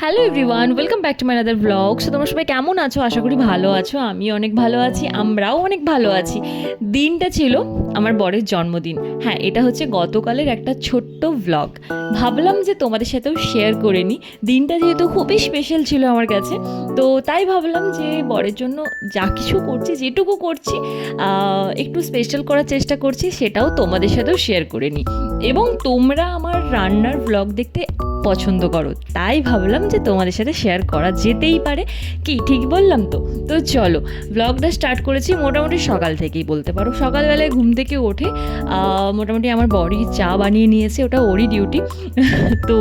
Hello everyone, welcome back to my another blog. So তোমরা সবাই কেমন আছো? আশা করি ভালো আছো। আমি অনেক ভালো আছি, আমরাও অনেক ভালো আছি। দিনটা ছিল আমার বরের জন্মদিন। হ্যাঁ, এটা হচ্ছে গতকালের একটা ছোট্ট ব্লগ। ভাবলাম যে তোমাদের সাথেও শেয়ার করে নিই। দিনটা যেহেতু খুবই স্পেশাল ছিল আমার কাছে, তো তাই ভাবলাম যে বরের জন্য যা কিছু করছি, যেটুকু করছি, একটু স্পেশাল করার চেষ্টা করছি, সেটাও তোমাদের সাথেও শেয়ার করে নিই। এবং তোমরা আমার রান্নার ব্লগ দেখতে পছন্দ করো, তাই ভাবলাম যে তোমাদের সাথে শেয়ার করা যেতেই পারে। কি ঠিক বললাম তো? তো চলো, ব্লগটা স্টার্ট করেছি মোটামুটি সকাল থেকেই বলতে পারো। সকালবেলায় ঘুম থেকে ওঠে মোটামুটি আমার বড়ি চা বানিয়ে নিয়েছে, ওটা ওরই ডিউটি। তো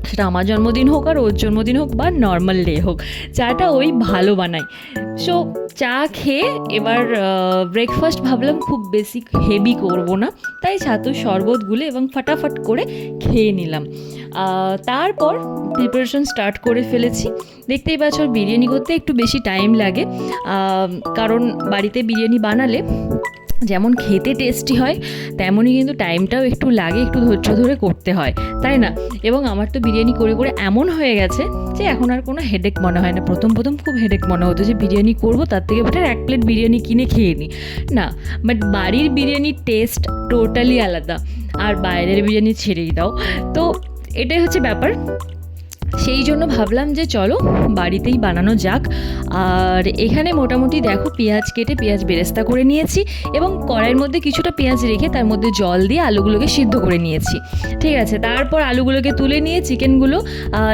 সেটা আমার জন্মদিন হোক আর ওর জন্মদিন হোক বা নর্মাল ডে হোক, চাটা ওই ভালো বানায়। সো চা খেয়ে এবার ব্রেকফাস্ট ভাবলাম খুব বেশি হেভি করব না, তাই ছাতুর শরবত গুলে এবং ফাটাফাট করে খেয়ে নিলাম। তারপর প্রিপারেশন স্টার্ট করে ফেলেছি। দেখতেই পাচ্ছ, বিরিয়ানি করতে একটু বেশি টাইম লাগে, কারণ বাড়িতে বিরিয়ানি বানালে যেমন খেতে টেস্টি হয়, তেমনই কিন্তু টাইমটাও একটু লাগে, একটু ধৈর্য ধরে করতে হয়, তাই না? এবং আমার তো বিরিয়ানি করে করে এমন হয়ে গেছে যে এখন আর কোনো হেডেক মনে হয় না। প্রথম প্রথম খুব হেডেক মনে হতো যে বিরিয়ানি করবো, তার থেকে বেটার এক প্লেট বিরিয়ানি কিনে খেয়ে নিই। না, বাট বাড়ির বিরিয়ানির টেস্ট টোটালি আলাদা, আর বাইরের বিরিয়ানি ছেড়েই দাও। তো এটাই হচ্ছে ব্যাপার। সেই জন্য ভাবলাম যে চলো বাড়িতেই বানানো যাক। আর এখানে মোটামুটি দেখো, পেঁয়াজ কেটে পেঁয়াজ বেরেস্তা করে নিয়েছি এবং কড়াইয়ের মধ্যে কিছুটা পেঁয়াজ রেখে তার মধ্যে জল দিয়ে আলুগুলোকে সিদ্ধ করে নিয়েছি। ঠিক আছে, তারপর আলুগুলোকে তুলে নিয়ে চিকেনগুলো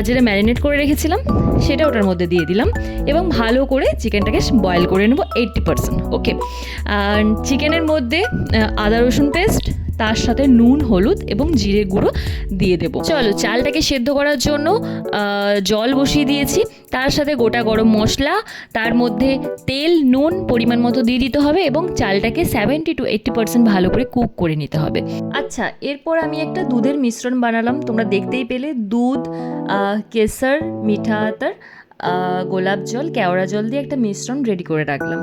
যেটা ম্যারিনেট করে রেখেছিলাম সেটা ওটার মধ্যে দিয়ে দিলাম এবং ভালো করে চিকেনটাকে বয়েল করে নেবো 80%। ওকে, আর চিকেনের মধ্যে আদা রসুন পেস্ট, তার সাথে নুন, হলুদ এবং জিরে গুঁড়ো দিয়ে দেবো। চলো, চালটাকে সেদ্ধ করার জন্য জল বসিয়ে দিয়েছি, তার সাথে গোটা গরম মশলা, তার মধ্যে তেল, নুন পরিমাণ মতো দিয়ে দিতে হবে এবং চালটাকে 70 to 80% ভালো করে কুক করে নিতে হবে। আচ্ছা, এরপর আমি একটা দুধের মিশ্রণ বানালাম, তোমরা দেখতেই পেলে। দুধ, কেশর, মিঠা আতর, গোলাপ জল, কেওড়া জল দিয়ে একটা মিশ্রণ রেডি করে রাখলাম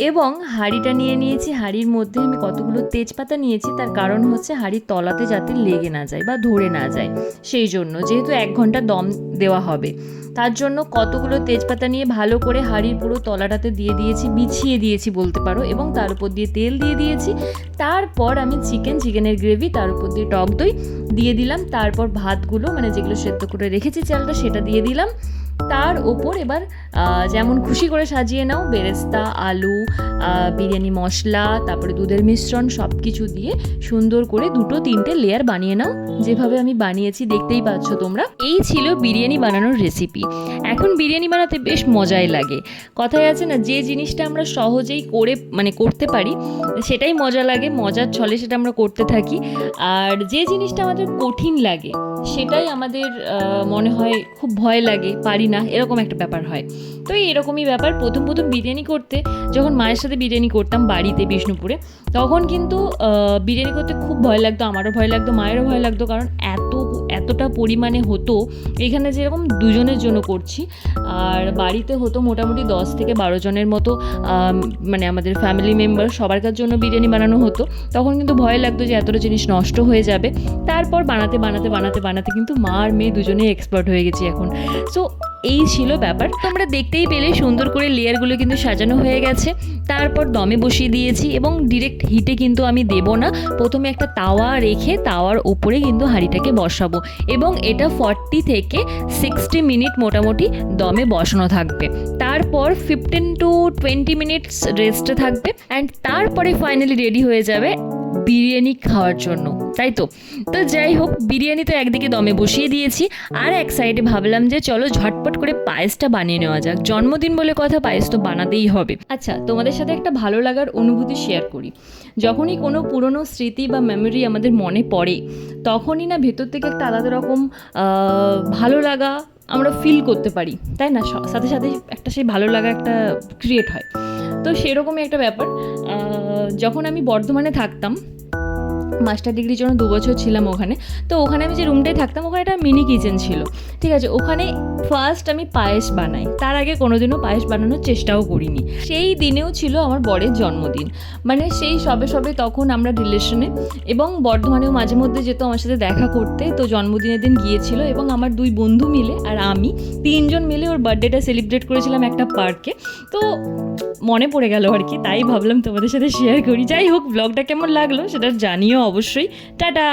এবং হাঁড়িটা নিয়ে নিয়েছি। হাঁড়ির মধ্যে আমি কতগুলো তেজপাতা নিয়েছি, তার কারণ হচ্ছে হাঁড়ির তলাতে যাতে লেগে না যায় বা ধরে না যায়, সেই জন্য, যেহেতু 1 ঘন্টা দম দেওয়া হবে, তার জন্য কতগুলো তেজপাতা নিয়ে ভালো করে হাঁড়ির পুরো তলাটাতে দিয়ে দিয়েছি, বিছিয়ে দিয়েছি বলতে পারো, এবং তার উপর দিয়ে তেল দিয়ে দিয়েছি। তারপর আমি চিকেনের গ্রেভি, তার উপর দিয়ে টক দই দিয়ে দিলাম। তারপর ভাতগুলো, মানে যেগুলো সেদ্ধ করে রেখেছি চালটা, সেটা দিয়ে দিলাম। তার ওপর এবার যেমন খুশি করে সাজিয়ে নাও, বেরেস্তা, আলু, বিরিয়ানি মশলা, তারপরে দুধের মিশ্রণ, সব কিছু দিয়ে সুন্দর করে 2-3টে লেয়ার বানিয়ে নাও, যেভাবে আমি বানিয়েছি দেখতেই পাচ্ছ তোমরা। এই ছিল বিরিয়ানি বানানোর রেসিপি। এখন বিরিয়ানি বানাতে বেশ মজাই লাগে। কথায় আছে না, যে জিনিসটা আমরা সহজেই করতে পারি সেটাই মজা লাগে, মজার ছলে সেটা আমরা করতে থাকি। আর যে জিনিসটা আমাদের কঠিন লাগে সেটাই আমাদের মনে হয় খুব ভয় লাগে, পারি না, এরকম একটা ব্যাপার হয়। তো এরকমই ব্যাপার। প্রথম বিরিয়ানি করতে, যখন মায়ের সাথে বিরিয়ানি করতাম বাড়িতে বিষ্ণুপুরে, তখন কিন্তু বিরিয়ানি করতে খুব ভয় লাগতো, আমারও ভয় লাগতো, মায়েরও ভয় লাগতো, কারণ এতটা পরিমাণে হতো। এখানে যেরকম দুজনের জন্য করছি, আর বাড়িতে হতো মোটামুটি 10 থেকে 12 জনের মতো, মানে আমাদের ফ্যামিলি মেম্বার সবার জন্য বিরিয়ানি বানানো হতো। তখন কিন্তু ভয় লাগতো যে এতটা জিনিস নষ্ট হয়ে যাবে। তারপর বানাতে কিন্তু মা আর মেয়ে দুজনেই এক্সপার্ট হয়ে গেছি এখন। সো এই ছিল ব্যাপার। তোমরা দেখতেই পেলে সুন্দর করে লেয়ারগুলো কিন্তু সাজানো হয়ে গেছে। তারপর দমে বসিয়ে দিয়েছি এবং ডিরেক্ট হিটে কিন্তু আমি দেব না, প্রথমে একটা তাওয়া রেখে তাওয়ার ওপরে কিন্তু হাঁড়িটাকে বসাবো এবং এটা 40 থেকে 60 মিনিট মোটামুটি দমে বসানো থাকবে। তারপর 15 to 20 মিনিটস রেস্টে থাকবে অ্যান্ড তারপরে ফাইনালি রেডি হয়ে যাবে বিরিয়ানি খাওয়ার জন্য, তাই তো? তো যাই হোক, বিরিয়ানি তো একদিকে দমে বসিয়ে দিয়েছি, আর এক সাইডে ভাবলাম যে চলো ঝটপট করে পায়েসটা বানিয়ে নেওয়া যাক। জন্মদিন বলে কথা, পায়েস তো বানাতেই হবে। আচ্ছা, তোমাদের সাথে একটা ভালো লাগার অনুভূতি শেয়ার করি। যখনই কোনো পুরনো স্মৃতি বা মেমোরি আমাদের মনে পড়ে, তখনই না ভেতর থেকে একটা আলাদা রকম ভালো লাগা আমরা ফিল করতে পারি, তাই না? সাথে সাথে একটা সেই ভালো লাগা একটা ক্রিয়েট হয়। তো সেরকমই একটা ব্যাপার। যখন আমি বর্ধমানে থাকতাম, মাস্টার ডিগ্রির জন্য 2 বছর ছিলাম ওখানে। তো ওখানে আমি যে রুমটায় থাকতাম ওখানে একটা মিনি কিচেন ছিল, ঠিক আছে। ওখানে ফার্স্ট আমি পায়েস বানাই, তার আগে কোনোদিনও পায়েস বানানোর চেষ্টাও করিনি। সেই দিনেও ছিল আমার বরের জন্মদিন, মানে সেই সবে সবে তখন আমরা রিলেশনে, এবং বর্ধমানেও মাঝে মধ্যে যেত আমার সাথে দেখা করতে। তো জন্মদিনের দিন গিয়েছিল এবং আমার 2 বন্ধু মিলে আর আমি 3 জন মিলে ওর বার্থডেটা সেলিব্রেট করেছিলাম একটা পার্কে। তো মনে পড়ে গেল আর কি, তাই ভাবলাম তোমাদের সাথে শেয়ার করি। যাই হোক, ব্লগটা কেমন লাগলো সেটা জানিও অবশ্যই। টাটা।